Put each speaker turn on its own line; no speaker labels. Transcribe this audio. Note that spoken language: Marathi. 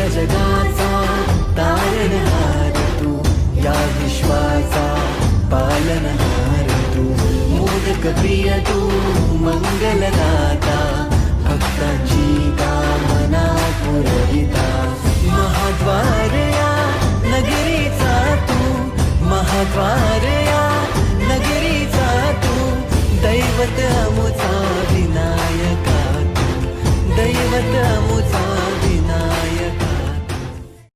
जगाचा तारणहार तू, या विश्वाचा पालनहार तू, मोदक प्रिय तू, मंगलदाता, भक्तांची कामना पुरविता, महाद्वार या नगरीचा तू, महाद्वार